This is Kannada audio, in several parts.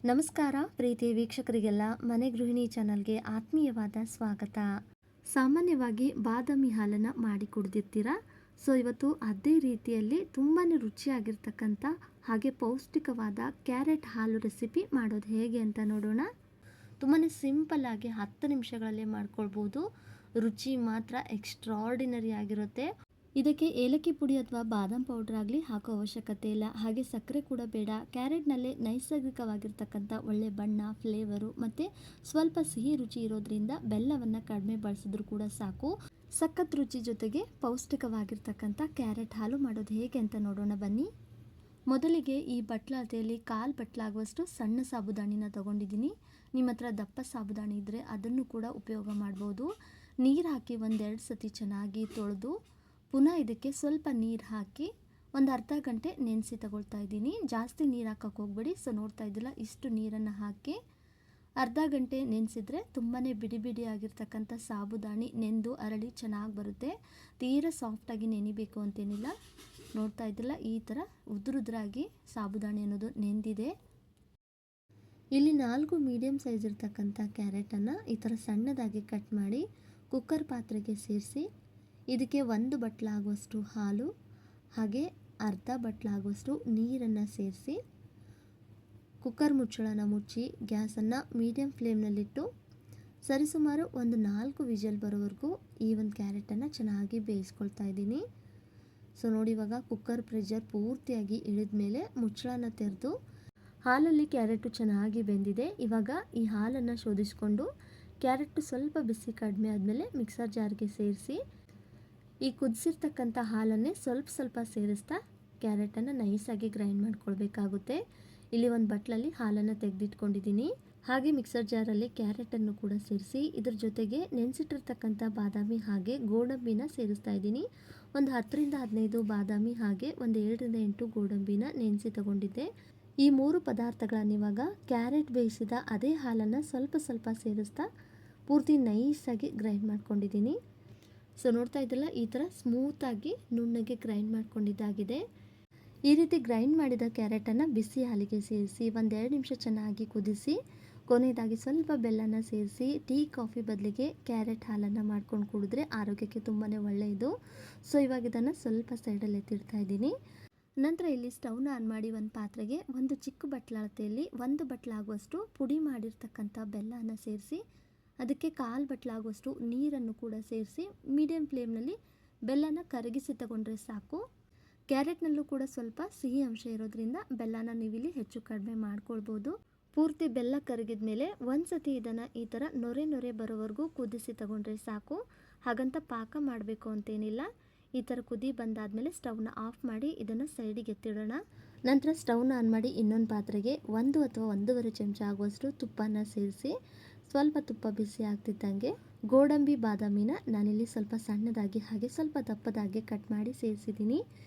ನಮಸ್ಕಾರ ಪ್ರೀತಿಯ ವೀಕ್ಷಕರಿಗೆಲ್ಲ ಮನೆ ಗೃಹಿಣಿ ಚಾನಲ್ಗೆ ಆತ್ಮೀಯವಾದ ಸ್ವಾಗತ. ಸಾಮಾನ್ಯವಾಗಿ ಬಾದಾಮಿ ಹಾಲನ್ನು ಮಾಡಿ ಕುಡಿದಿರ್ತೀರಾ. ಸೊ ಇವತ್ತು ಅದೇ ರೀತಿಯಲ್ಲಿ ತುಂಬಾ ರುಚಿಯಾಗಿರ್ತಕ್ಕಂಥ ಹಾಗೆ ಪೌಷ್ಟಿಕವಾದ ಕ್ಯಾರೆಟ್ ಹಾಲು ರೆಸಿಪಿ ಮಾಡೋದು ಹೇಗೆ ಅಂತ ನೋಡೋಣ. ತುಂಬಾ ಸಿಂಪಲ್ ಆಗಿ 10 ನಿಮಿಷಗಳಲ್ಲೇ ಮಾಡ್ಕೊಳ್ಬೋದು. ರುಚಿ ಮಾತ್ರ ಎಕ್ಸ್ಟ್ರಾರ್ಡಿನರಿ ಆಗಿರುತ್ತೆ. ಇದಕ್ಕೆ ಏಲಕ್ಕಿ ಪುಡಿ ಅಥವಾ ಬಾದಾಮ್ ಪೌಡರ್ ಆಗಲಿ ಹಾಕೋ ಅವಶ್ಯಕತೆ ಇಲ್ಲ. ಹಾಗೆ ಸಕ್ಕರೆ ಕೂಡ ಬೇಡ. ಕ್ಯಾರೆಟ್ನಲ್ಲೇ ನೈಸರ್ಗಿಕವಾಗಿರ್ತಕ್ಕಂಥ ಒಳ್ಳೆ ಬಣ್ಣ, ಫ್ಲೇವರು ಮತ್ತು ಸ್ವಲ್ಪ ಸಿಹಿ ರುಚಿ ಇರೋದ್ರಿಂದ ಬೆಲ್ಲವನ್ನು ಕಡಿಮೆ ಬಳಸಿದ್ರು ಕೂಡ ಸಾಕು. ಸಖತ್ ರುಚಿ ಜೊತೆಗೆ ಪೌಷ್ಟಿಕವಾಗಿರ್ತಕ್ಕಂಥ ಕ್ಯಾರೆಟ್ ಹಾಲು ಮಾಡೋದು ಹೇಗೆ ಅಂತ ನೋಡೋಣ ಬನ್ನಿ. ಮೊದಲಿಗೆ ಈ ಬಟ್ಲಾತೆಯಲ್ಲಿ 1/4 ಬಟ್ಲಾಗುವಷ್ಟು ಸಣ್ಣ ಸಾಬುದಾಣಿನ ತೊಗೊಂಡಿದ್ದೀನಿ. ನಿಮ್ಮ ಹತ್ರ ದಪ್ಪ ಸಾಬುದಾಣಿ ಇದ್ದರೆ ಅದನ್ನು ಕೂಡ ಉಪಯೋಗ ಮಾಡ್ಬೋದು. ನೀರು ಹಾಕಿ ಒಂದೆರಡು ಸತಿ ಚೆನ್ನಾಗಿ ತೊಳೆದು ಪುನಃ ಇದಕ್ಕೆ ಸ್ವಲ್ಪ ನೀರು ಹಾಕಿ ಒಂದು ಅರ್ಧ ಗಂಟೆ ನೆನೆಸಿ ತಗೊಳ್ತಾ ಇದ್ದೀನಿ. ಜಾಸ್ತಿ ನೀರು ಹಾಕೋಕ್ಕೆ ಹೋಗ್ಬೇಡಿ. ಸೊ ನೋಡ್ತಾ ಇದ್ದಿಲ್ಲ ಇಷ್ಟು ನೀರನ್ನು ಹಾಕಿ ಅರ್ಧ ಗಂಟೆ ನೆನೆಸಿದ್ರೆ ತುಂಬಾ ಬಿಡಿ ಬಿಡಿ ಆಗಿರ್ತಕ್ಕಂಥ ಸಾಬುದಾಣಿ ನೆಂದು ಅರಳಿ ಚೆನ್ನಾಗಿ ಬರುತ್ತೆ. ತೀರಾ ಸಾಫ್ಟಾಗಿ ನೆನಿಬೇಕು ಅಂತೇನಿಲ್ಲ. ನೋಡ್ತಾ ಇದ್ದಿಲ್ಲ ಈ ಥರ ಉದುರುದ್ರಾಗಿ ಸಾಬುದಾಣಿ ಅನ್ನೋದು ನೆಂದಿದೆ. ಇಲ್ಲಿ 4 ಮೀಡಿಯಮ್ ಸೈಜ್ ಇರ್ತಕ್ಕಂಥ ಕ್ಯಾರೆಟನ್ನು ಈ ಥರ ಸಣ್ಣದಾಗಿ ಕಟ್ ಮಾಡಿ ಕುಕ್ಕರ್ ಪಾತ್ರೆಗೆ ಸೇರಿಸಿ ಇದಕ್ಕೆ 1 ಬಟ್ಲಾಗುವಷ್ಟು ಹಾಲು ಹಾಗೆ ಅರ್ಧ ಬಟ್ಲಾಗುವಷ್ಟು ನೀರನ್ನು ಸೇರಿಸಿ ಕುಕ್ಕರ್ ಮುಚ್ಚಳನ ಮುಚ್ಚಿ ಗ್ಯಾಸನ್ನು ಮೀಡಿಯಮ್ ಫ್ಲೇಮ್ನಲ್ಲಿಟ್ಟು ಸರಿಸುಮಾರು ಒಂದು 4 ವಿಷಲ್ ಬರೋವರೆಗೂ ಈ ಒಂದು ಕ್ಯಾರೆಟನ್ನು ಚೆನ್ನಾಗಿ ಬೇಯಿಸ್ಕೊಳ್ತಾ ಇದ್ದೀನಿ. ಸೊ ನೋಡಿ ಇವಾಗ ಕುಕ್ಕರ್ ಪ್ರೆಷರ್ ಪೂರ್ತಿಯಾಗಿ ಇಳಿದ ಮೇಲೆ ಮುಚ್ಚಳನ ತೆರೆದು ಹಾಲಲ್ಲಿ ಕ್ಯಾರೆಟು ಚೆನ್ನಾಗಿ ಬೆಂದಿದೆ. ಇವಾಗ ಈ ಹಾಲನ್ನು ಶೋಧಿಸಿಕೊಂಡು ಕ್ಯಾರೆಟು ಸ್ವಲ್ಪ ಬಿಸಿ ಕಡಿಮೆ ಆದಮೇಲೆ ಮಿಕ್ಸರ್ ಜಾರ್ಗೆ ಸೇರಿಸಿ ಈ ಕುದಿಸಿರ್ತಕ್ಕಂಥ ಹಾಲನ್ನೇ ಸ್ವಲ್ಪ ಸೇರಿಸ್ತಾ ಕ್ಯಾರೆಟನ್ನು ನೈಸಾಗಿ ಗ್ರೈಂಡ್ ಮಾಡ್ಕೊಳ್ಬೇಕಾಗುತ್ತೆ. ಇಲ್ಲಿ ಒಂದು ಬಟ್ಲಲ್ಲಿ ಹಾಲನ್ನು ತೆಗೆದಿಟ್ಕೊಂಡಿದ್ದೀನಿ. ಹಾಗೆ ಮಿಕ್ಸರ್ ಜಾರಲ್ಲಿ ಕ್ಯಾರೆಟನ್ನು ಕೂಡ ಸೇರಿಸಿ ಇದ್ರ ಜೊತೆಗೆ ನೆನೆಸಿಟ್ಟಿರ್ತಕ್ಕಂಥ ಬಾದಾಮಿ ಹಾಗೆ ಗೋಡಂಬಿನ ಸೇರಿಸ್ತಾ ಇದ್ದೀನಿ. ಒಂದು 10ರಿಂದ 15 ಬಾದಾಮಿ ಹಾಗೆ ಒಂದು 7ರಿಂದ 8 ಗೋಡಂಬಿನ ನೆನೆಸಿ ತಗೊಂಡಿದ್ದೆ. ಈ 3 ಪದಾರ್ಥಗಳನ್ನು ಇವಾಗ ಕ್ಯಾರೆಟ್ ಬೇಯಿಸಿದ ಅದೇ ಹಾಲನ್ನು ಸ್ವಲ್ಪ ಸೇರಿಸ್ತಾ ಪೂರ್ತಿ ನೈಸಾಗಿ ಗ್ರೈಂಡ್ ಮಾಡ್ಕೊಂಡಿದ್ದೀನಿ. ಸೊ ನೋಡ್ತಾ ಇದ್ದಲ್ಲ ಈ ಥರ ಸ್ಮೂತಾಗಿ ನುಣ್ಣಗೆ ಗ್ರೈಂಡ್ ಮಾಡ್ಕೊಂಡಿದ್ದಾಗಿದೆ. ಈ ರೀತಿ ಗ್ರೈಂಡ್ ಮಾಡಿದ ಕ್ಯಾರೆಟನ್ನು ಬಿಸಿ ಹಾಲಿಗೆ ಸೇರಿಸಿ 1-2 ನಿಮಿಷ ಚೆನ್ನಾಗಿ ಕುದಿಸಿ ಕೊನೆಯದಾಗಿ ಸ್ವಲ್ಪ ಬೆಲ್ಲನ ಸೇರಿಸಿ ಟೀ ಕಾಫಿ ಬದಲಿಗೆ ಕ್ಯಾರೆಟ್ ಹಾಲನ್ನು ಮಾಡ್ಕೊಂಡು ಕುಡಿದ್ರೆ ಆರೋಗ್ಯಕ್ಕೆ ತುಂಬಾ ಒಳ್ಳೆಯದು. ಸೊ ಇವಾಗ ಇದನ್ನು ಸ್ವಲ್ಪ ಸೈಡಲ್ಲಿ ಎತ್ತಿಡ್ತಾ ಇದ್ದೀನಿ. ನಂತರ ಇಲ್ಲಿ ಸ್ಟವ್ನ ಆನ್ ಮಾಡಿ ಒಂದು ಪಾತ್ರೆಗೆ ಒಂದು ಚಿಕ್ಕ ಬಟ್ಲಾಳತೆಯಲ್ಲಿ 1 ಬಟ್ಲಾಗುವಷ್ಟು ಪುಡಿ ಮಾಡಿರ್ತಕ್ಕಂಥ ಬೆಲ್ಲನ ಸೇರಿಸಿ ಅದಕ್ಕೆ 1/4 ಬಟ್ಲಾಗುವಷ್ಟು ನೀರನ್ನು ಕೂಡ ಸೇರಿಸಿ ಮೀಡಿಯಮ್ ಫ್ಲೇಮ್ನಲ್ಲಿ ಬೆಲ್ಲನ ಕರಗಿಸಿ ತಗೊಂಡ್ರೆ ಸಾಕು. ಕ್ಯಾರೆಟ್ನಲ್ಲೂ ಕೂಡ ಸ್ವಲ್ಪ ಸಿಹಿ ಅಂಶ ಇರೋದ್ರಿಂದ ಬೆಲ್ಲನ ನೀವಿಲ್ಲಿ ಹೆಚ್ಚು ಕಡಿಮೆ ಮಾಡ್ಕೊಳ್ಬೋದು. ಪೂರ್ತಿ ಬೆಲ್ಲ ಕರಗಿದ ಮೇಲೆ ಒಂದು ಸತಿ ಇದನ್ನು ಈ ಥರ ನೊರೆ ಬರೋವರೆಗೂ ಕುದಿಸಿ ತಗೊಂಡ್ರೆ ಸಾಕು. ಹಾಗಂತ ಪಾಕ ಮಾಡಬೇಕು ಅಂತೇನಿಲ್ಲ. ಈ ಥರ ಕುದಿ ಬಂದಾದಮೇಲೆ ಸ್ಟವ್ನ ಆಫ್ ಮಾಡಿ ಇದನ್ನು ಸೈಡಿಗೆ ಎತ್ತಿಡೋಣ. ನಂತರ ಸ್ಟವ್ನ ಆನ್ ಮಾಡಿ ಇನ್ನೊಂದು ಪಾತ್ರೆಗೆ 1 ಅಥವಾ 1.5 ಚಮಚ ಆಗುವಷ್ಟು ತುಪ್ಪನ ಸೇರಿಸಿ ಸ್ವಲ್ಪ ತುಪ್ಪ ಬಿಸಿ ಆಗ್ತಿದ್ದಂಗೆ ಗೋಡಂಬಿ ಬಾದಾಮಿನ ನಾನಿಲ್ಲಿ ಸ್ವಲ್ಪ ಸಣ್ಣದಾಗಿ ಹಾಗೆ ಸ್ವಲ್ಪ ದಪ್ಪದಾಗಿ ಕಟ್ ಮಾಡಿ ಸೇರಿಸಿದ್ದೀನಿ.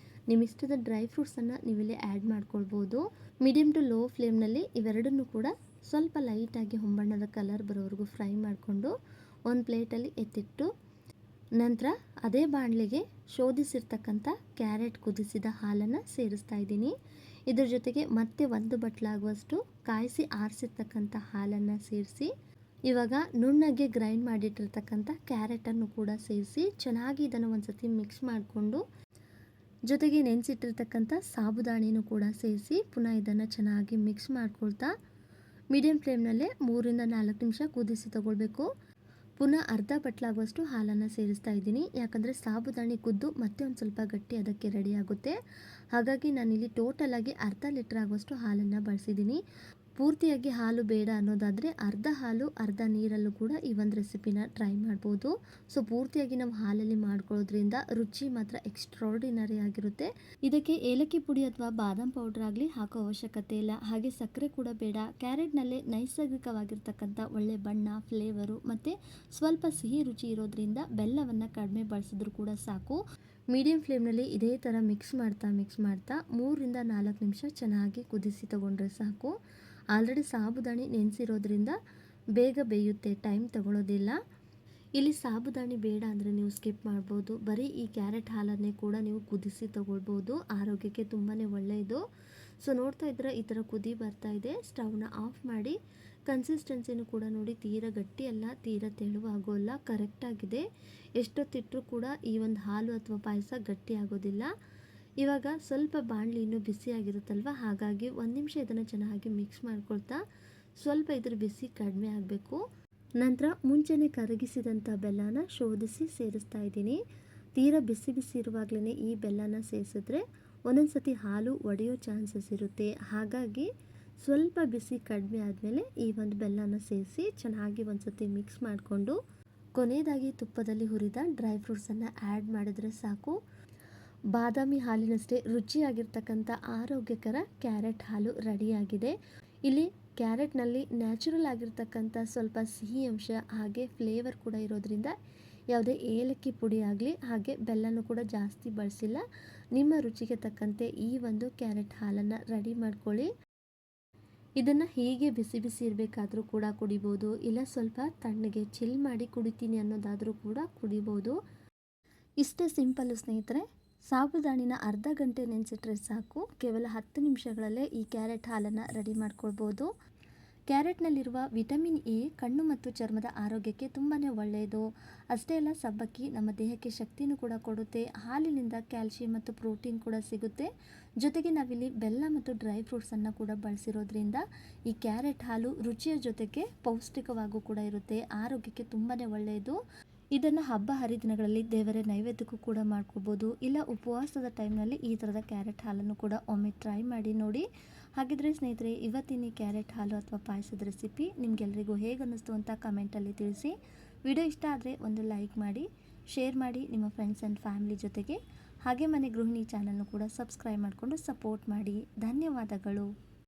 ನಿಮ್ಮ ಇಷ್ಟದ ಡ್ರೈ ಫ್ರೂಟ್ಸನ್ನು ನೀವಿಲ್ಲಿ ಆ್ಯಡ್ ಮಾಡ್ಕೊಳ್ಬೋದು. ಮೀಡಿಯಮ್ ಟು ಲೋ ಫ್ಲೇಮ್ನಲ್ಲಿ ಇವೆರಡನ್ನೂ ಕೂಡ ಸ್ವಲ್ಪ ಲೈಟಾಗಿ ಹೊಂಬಣ್ಣದ ಕಲರ್ ಬರೋವರೆಗೂ ಫ್ರೈ ಮಾಡಿಕೊಂಡು ಒಂದು ಪ್ಲೇಟಲ್ಲಿ ಎತ್ತಿಟ್ಟು ನಂತರ ಅದೇ ಬಾಣಲೆಗೆ ಶೋಧಿಸಿರ್ತಕ್ಕಂಥ ಕ್ಯಾರೆಟ್ ಕುದಿಸಿದ ಹಾಲನ್ನು ಸೇರಿಸ್ತಾ ಇದ್ದೀನಿ. ಇದ್ರ ಜೊತೆಗೆ ಮತ್ತೆ 1 ಬಟ್ಲಾಗುವಷ್ಟು ಕಾಯಿಸಿ ಆರಿಸಿರ್ತಕ್ಕಂಥ ಹಾಲನ್ನು ಸೇರಿಸಿ ಇವಾಗ ನುಣ್ಣಗೆ ಗ್ರೈಂಡ್ ಮಾಡಿಟ್ಟಿರ್ತಕ್ಕಂಥ ಕ್ಯಾರೆಟನ್ನು ಕೂಡ ಸೇರಿಸಿ ಚೆನ್ನಾಗಿ ಇದನ್ನು ಒಂದು ಸತಿ ಮಿಕ್ಸ್ ಮಾಡಿಕೊಂಡು ಜೊತೆಗೆ ನೆನೆಸಿಟ್ಟಿರ್ತಕ್ಕಂಥ ಸಾಬುದಾಣಿನೂ ಕೂಡ ಸೇರಿಸಿ ಪುನಃ ಇದನ್ನು ಚೆನ್ನಾಗಿ ಮಿಕ್ಸ್ ಮಾಡ್ಕೊಳ್ತಾ ಮೀಡಿಯಮ್ ಫ್ಲೇಮ್ನಲ್ಲೇ 3ರಿಂದ 4 ನಿಮಿಷ ಕುದಿಸಿ ತಗೊಳ್ಬೇಕು. ಪುನಃ ಅರ್ಧ ಬಟ್ಲಾಗುವಷ್ಟು ಹಾಲನ್ನು ಸೇರಿಸ್ತಾ ಇದ್ದೀನಿ. ಯಾಕಂದರೆ ಸಾಬುದಾಣಿ ಕುದ್ದು ಮತ್ತೆ ಒಂದು ಸ್ವಲ್ಪ ಗಟ್ಟಿ ಅದಕ್ಕೆ ರೆಡಿ ಆಗುತ್ತೆ. ಹಾಗಾಗಿ ನಾನಿಲ್ಲಿ ಟೋಟಲಾಗಿ ಅರ್ಧ ಲೀಟ್ರ್ ಆಗುವಷ್ಟು ಹಾಲನ್ನು ಬಳಸಿದ್ದೀನಿ. ಪೂರ್ತಿಯಾಗಿ ಹಾಲು ಬೇಡ ಅನ್ನೋದಾದರೆ ಅರ್ಧ ಹಾಲು ಅರ್ಧ ನೀರಲ್ಲೂ ಕೂಡ ಈ ಒಂದು ರೆಸಿಪಿನ ಟ್ರೈ ಮಾಡ್ಬೋದು. ಸೊ ಪೂರ್ತಿಯಾಗಿ ನಾವು ಹಾಲಲ್ಲಿ ಮಾಡ್ಕೊಳ್ಳೋದ್ರಿಂದ ರುಚಿ ಮಾತ್ರ ಎಕ್ಸ್ಟ್ರಾರ್ಡಿನರಿ ಆಗಿರುತ್ತೆ. ಇದಕ್ಕೆ ಏಲಕ್ಕಿ ಪುಡಿ ಅಥವಾ ಬಾದಾಮ್ ಪೌಡರ್ ಆಗಲಿ ಹಾಕೋ ಅವಶ್ಯಕತೆ ಇಲ್ಲ. ಹಾಗೆ ಸಕ್ಕರೆ ಕೂಡ ಬೇಡ. ಕ್ಯಾರೆಟ್ನಲ್ಲೇ ನೈಸರ್ಗಿಕವಾಗಿರ್ತಕ್ಕಂಥ ಒಳ್ಳೆ ಬಣ್ಣ, ಫ್ಲೇವರು ಮತ್ತು ಸ್ವಲ್ಪ ಸಿಹಿ ರುಚಿ ಇರೋದ್ರಿಂದ ಬೆಲ್ಲವನ್ನು ಕಡಿಮೆ ಬಳಸಿದ್ರು ಕೂಡ ಸಾಕು. ಮೀಡಿಯಮ್ ಫ್ಲೇಮ್ನಲ್ಲಿ ಇದೇ ಥರ ಮಿಕ್ಸ್ ಮಾಡ್ತಾ 3ರಿಂದ 4 ನಿಮಿಷ ಚೆನ್ನಾಗಿ ಕುದಿಸಿ ತಗೊಂಡ್ರೆ ಸಾಕು. ಆಲ್ರೆಡಿ ಸಾಬುದಾಣಿ ನೆನೆಸಿರೋದ್ರಿಂದ ಬೇಗ ಬೇಯುತ್ತೆ, ಟೈಮ್ ತಗೊಳ್ಳೋದಿಲ್ಲ. ಇಲ್ಲಿ ಸಾಬುದಾಣಿ ಬೇಡ ಅಂದರೆ ನೀವು ಸ್ಕಿಪ್ ಮಾಡ್ಬೋದು. ಬರೀ ಈ ಕ್ಯಾರೆಟ್ ಹಾಲನ್ನೇ ಕೂಡ ನೀವು ಕುದಿಸಿ ತಗೊಳ್ಬೋದು. ಆರೋಗ್ಯಕ್ಕೆ ತುಂಬಾ ಒಳ್ಳೆಯದು. ಸೊ ನೋಡ್ತಾ ಇದ್ರೆ ಈ ಥರ ಕುದಿ ಬರ್ತಾ ಇದೆ. ಸ್ಟವ್ನ ಆಫ್ ಮಾಡಿ. ಕನ್ಸಿಸ್ಟೆನ್ಸಿನೂ ಕೂಡ ನೋಡಿ ತೀರಾ ಗಟ್ಟಿ ಅಲ್ಲ, ತೀರಾ ತೆಳುವು ಆಗೋಲ್ಲ, ಕರೆಕ್ಟಾಗಿದೆ. ಎಷ್ಟೊತ್ತಿಟ್ಟರೂ ಕೂಡ ಈ ಒಂದು ಹಾಲು ಅಥವಾ ಪಾಯಸ ಗಟ್ಟಿ ಆಗೋದಿಲ್ಲ. ಇವಾಗ ಸ್ವಲ್ಪ ಬಾಣಲಿ ಇನ್ನೂ ಬಿಸಿಯಾಗಿರುತ್ತಲ್ವ, ಹಾಗಾಗಿ ಒಂದು ನಿಮಿಷ ಇದನ್ನು ಚೆನ್ನಾಗಿ ಮಿಕ್ಸ್ ಮಾಡ್ಕೊಳ್ತಾ ಸ್ವಲ್ಪ ಇದ್ರ ಬಿಸಿ ಕಡಿಮೆ ಆಗಬೇಕು. ನಂತರ ಮುಂಚೆನೇ ಕರಗಿಸಿದಂಥ ಬೆಲ್ಲನ ಶೋಧಿಸಿ ಸೇರಿಸ್ತಾ ಇದ್ದೀನಿ. ತೀರಾ ಬಿಸಿ ಬಿಸಿ ಇರುವಾಗಲೇ ಈ ಬೆಲ್ಲನ ಸೇರಿಸಿದ್ರೆ ಒಂದೊಂದು ಸತಿ ಹಾಲು ಒಡೆಯೋ ಚಾನ್ಸಸ್ ಇರುತ್ತೆ. ಹಾಗಾಗಿ ಸ್ವಲ್ಪ ಬಿಸಿ ಕಡಿಮೆ ಆದಮೇಲೆ ಈ ಒಂದು ಬೆಲ್ಲನ ಸೇರಿಸಿ ಚೆನ್ನಾಗಿ ಒಂದು ಸತಿ ಮಿಕ್ಸ್ ಮಾಡಿಕೊಂಡು ಕೊನೆಯದಾಗಿ ತುಪ್ಪದಲ್ಲಿ ಹುರಿದ ಡ್ರೈ ಫ್ರೂಟ್ಸನ್ನು ಆ್ಯಡ್ ಮಾಡಿದ್ರೆ ಸಾಕು. ಬಾದಾಮಿ ಹಾಲಿನಷ್ಟೇ ರುಚಿಯಾಗಿರ್ತಕ್ಕಂಥ ಆರೋಗ್ಯಕರ ಕ್ಯಾರೆಟ್ ಹಾಲು ರೆಡಿಯಾಗಿದೆ. ಇಲ್ಲಿ ಕ್ಯಾರೆಟ್ನಲ್ಲಿ ನ್ಯಾಚುರಲ್ ಆಗಿರ್ತಕ್ಕಂಥ ಸ್ವಲ್ಪ ಸಿಹಿ ಅಂಶ ಹಾಗೆ ಫ್ಲೇವರ್ ಕೂಡ ಇರೋದ್ರಿಂದ ಯಾವುದೇ ಏಲಕ್ಕಿ ಪುಡಿ ಆಗಲಿ ಹಾಗೆ ಬೆಲ್ಲನೂ ಕೂಡ ಜಾಸ್ತಿ ಬಳಸಿಲ್ಲ. ನಿಮ್ಮ ರುಚಿಗೆ ತಕ್ಕಂತೆ ಈ ಒಂದು ಕ್ಯಾರೆಟ್ ಹಾಲನ್ನು ರೆಡಿ ಮಾಡ್ಕೊಳ್ಳಿ. ಇದನ್ನು ಹೀಗೆ ಬಿಸಿ ಬಿಸಿ ಇರಬೇಕಾದ್ರೂ ಕೂಡ ಕುಡಿಬೋದು, ಇಲ್ಲ ಸ್ವಲ್ಪ ತಣ್ಣಗೆ ಚಿಲ್ ಮಾಡಿ ಕುಡಿತೀನಿ ಅನ್ನೋದಾದರೂ ಕೂಡ ಕುಡಿಬೋದು. ಇಷ್ಟೇ ಸಿಂಪಲ್ಲು ಸ್ನೇಹಿತರೆ. ಸಾಬುದಾಣಿನ ಅರ್ಧ ಗಂಟೆ ನೆನೆಸಿಟ್ರೆ ಸಾಕು, ಕೇವಲ 10 ನಿಮಿಷಗಳಲ್ಲೇ ಈ ಕ್ಯಾರೆಟ್ ಹಾಲನ್ನು ರೆಡಿ ಮಾಡ್ಕೊಳ್ಬೋದು. ಕ್ಯಾರೆಟ್ನಲ್ಲಿರುವ ವಿಟಮಿನ್ ಎ ಕಣ್ಣು ಮತ್ತು ಚರ್ಮದ ಆರೋಗ್ಯಕ್ಕೆ ತುಂಬಾ ಒಳ್ಳೆಯದು. ಅಷ್ಟೇ ಅಲ್ಲ, ಸಬ್ಬಕ್ಕಿ ನಮ್ಮ ದೇಹಕ್ಕೆ ಶಕ್ತಿನೂ ಕೂಡ ಕೊಡುತ್ತೆ. ಹಾಲಿನಿಂದ ಕ್ಯಾಲ್ಸಿಯಂ ಮತ್ತು ಪ್ರೋಟೀನ್ ಕೂಡ ಸಿಗುತ್ತೆ. ಜೊತೆಗೆ ನಾವಿಲ್ಲಿ ಬೆಲ್ಲ ಮತ್ತು ಡ್ರೈ ಫ್ರೂಟ್ಸನ್ನು ಕೂಡ ಬಳಸಿರೋದ್ರಿಂದ ಈ ಕ್ಯಾರೆಟ್ ಹಾಲು ರುಚಿಯ ಜೊತೆಗೆ ಪೌಷ್ಟಿಕವಾಗೂ ಕೂಡ ಇರುತ್ತೆ. ಆರೋಗ್ಯಕ್ಕೆ ತುಂಬಾ ಒಳ್ಳೆಯದು. ಇದನ್ನು ಹಬ್ಬ ಹರಿದಿನಗಳಲ್ಲಿ ದೇವರ ನೈವೇದ್ಯಕ್ಕೂ ಕೂಡ ಮಾಡ್ಕೋಬೋದು, ಇಲ್ಲ ಉಪವಾಸದ ಟೈಮ್ನಲ್ಲಿ ಈ ಥರದ ಕ್ಯಾರೆಟ್ ಹಾಲನ್ನು ಕೂಡ ಒಮ್ಮೆ ಟ್ರೈ ಮಾಡಿ ನೋಡಿ. ಹಾಗಿದ್ರೆ ಸ್ನೇಹಿತರೆ, ಇವತ್ತಿನ ಕ್ಯಾರೆಟ್ ಹಾಲು ಅಥವಾ ಪಾಯಸದ ರೆಸಿಪಿ ನಿಮಗೆಲ್ಲರಿಗೂ ಹೇಗೆ ಅನ್ನಿಸ್ತು ಅಂತ ಕಮೆಂಟಲ್ಲಿ ತಿಳಿಸಿ. ವಿಡಿಯೋ ಇಷ್ಟ ಆದರೆ ಒಂದು ಲೈಕ್ ಮಾಡಿ, ಶೇರ್ ಮಾಡಿ ನಿಮ್ಮ ಫ್ರೆಂಡ್ಸ್ ಆ್ಯಂಡ್ ಫ್ಯಾಮಿಲಿ ಜೊತೆಗೆ. ಹಾಗೆ ಮನೆ ಗೃಹಿಣಿ ಚಾನಲ್ನು ಕೂಡ ಸಬ್ಸ್ಕ್ರೈಬ್ ಮಾಡಿಕೊಂಡು ಸಪೋರ್ಟ್ ಮಾಡಿ. ಧನ್ಯವಾದಗಳು.